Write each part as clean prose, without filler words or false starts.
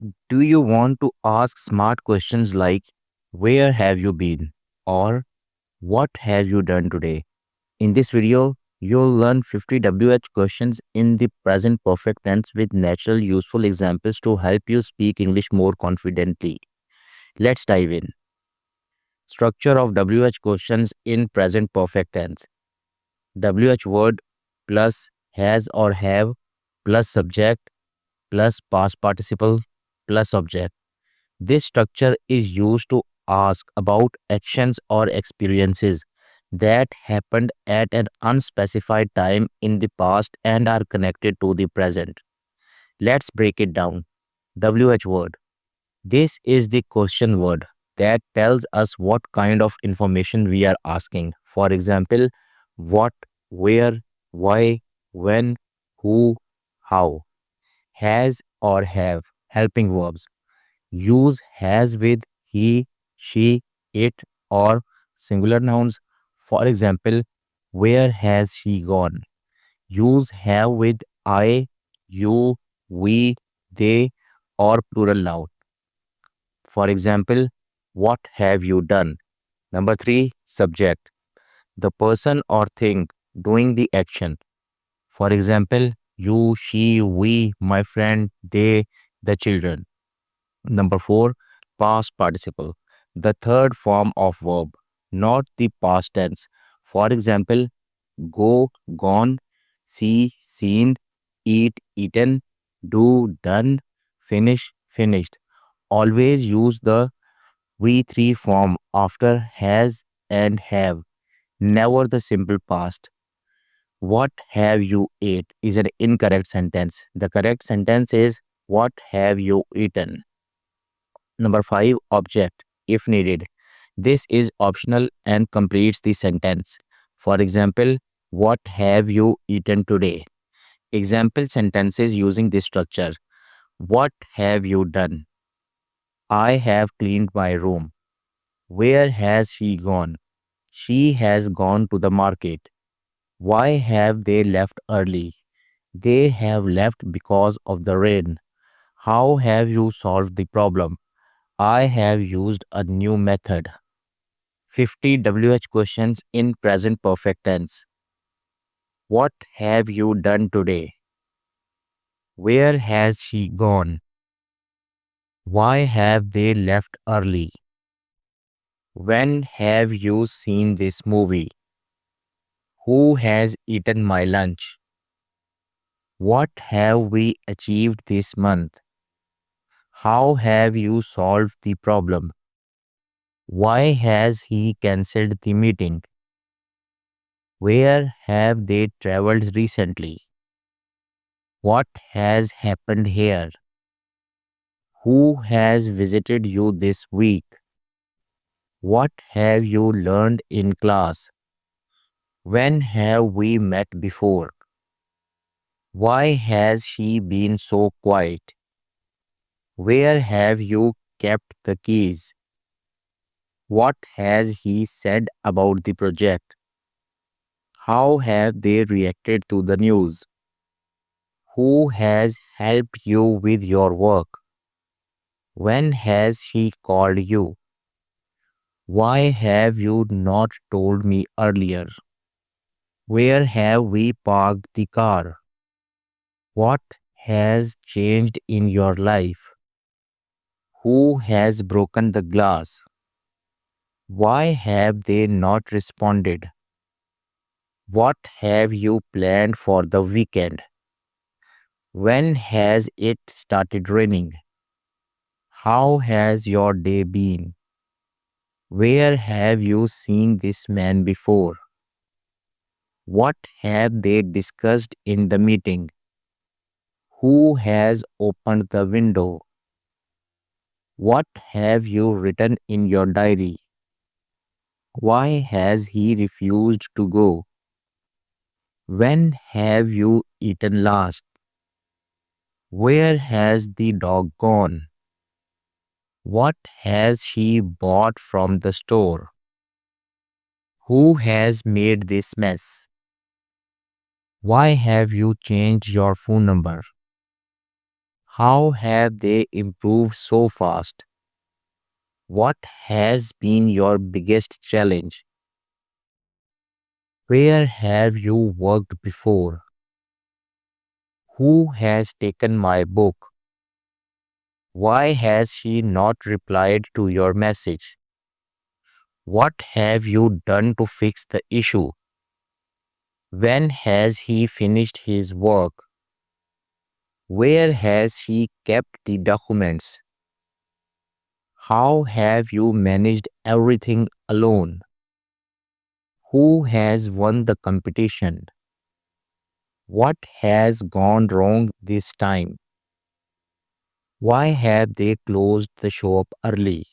Do you want to ask smart questions like where have you been or what have you done today? In this video, you'll learn 50 WH questions in the present perfect tense with natural useful examples to help you speak English more confidently. Let's dive in. Structure of WH questions in present perfect tense. WH word plus has or have plus subject plus past participle plus object. This structure is used to ask about actions or experiences that happened at an unspecified time in the past and are connected to the present. Let's break it down. WH word. This is the question word that tells us what kind of information we are asking. For example, what, where, why, when, who, how. Has or have. Helping verbs. Use has with he, she, it, or singular nouns. For example, where has she gone? Use have with I, you, we, they, or plural noun. For example, what have you done? Number three, subject. The person or thing doing the action. For example, you, she, we, my friend, they, the children. Number four, past participle, the third form of verb, not the past tense. For example, go, gone, see, seen, eat, eaten, do, done, finish, finished. Always use the V3 form after has and have, never the simple past. What have you ate is an incorrect sentence. The correct sentence is what have you eaten? Number five, object, if needed. This is optional and completes the sentence. For example, what have you eaten today? Example sentences using this structure. What have you done? I have cleaned my room. Where has she gone? She has gone to the market. Why have they left early? They have left because of the rain. How have you solved the problem? I have used a new method. 50 WH questions in present perfect tense. What have you done today? Where has she gone? Why have they left early? When have you seen this movie? Who has eaten my lunch? What have we achieved this month? How have you solved the problem? Why has he cancelled the meeting? Where have they traveled recently? What has happened here? Who has visited you this week? What have you learned in class? When have we met before? Why has she been so quiet? Where have you kept the keys? What has he said about the project? How have they reacted to the news? Who has helped you with your work? When has he called you? Why have you not told me earlier? Where have we parked the car? What has changed in your life? Who has broken the glass? Why have they not responded? What have you planned for the weekend? When has it started raining? How has your day been? Where have you seen this man before? What have they discussed in the meeting? Who has opened the window? What have you written in your diary? Why has he refused to go? When have you eaten last? Where has the dog gone? What has he bought from the store? Who has made this mess? Why have you changed your phone number? How have they improved so fast? What has been your biggest challenge? Where have you worked before? Who has taken my book? Why has she not replied to your message? What have you done to fix the issue? When has he finished his work? Where has he kept the documents? How have you managed everything alone? Who has won the competition? What has gone wrong this time? Why have they closed the shop early?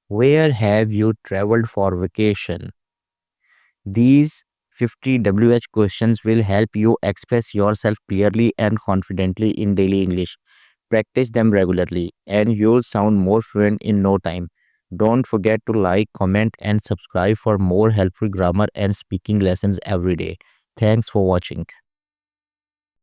Where have you traveled for vacation? These 50 WH questions will help you express yourself clearly and confidently in daily English. Practice them regularly and you'll sound more fluent in no time. Don't forget to like, comment, and subscribe for more helpful grammar and speaking lessons every day. Thanks for watching.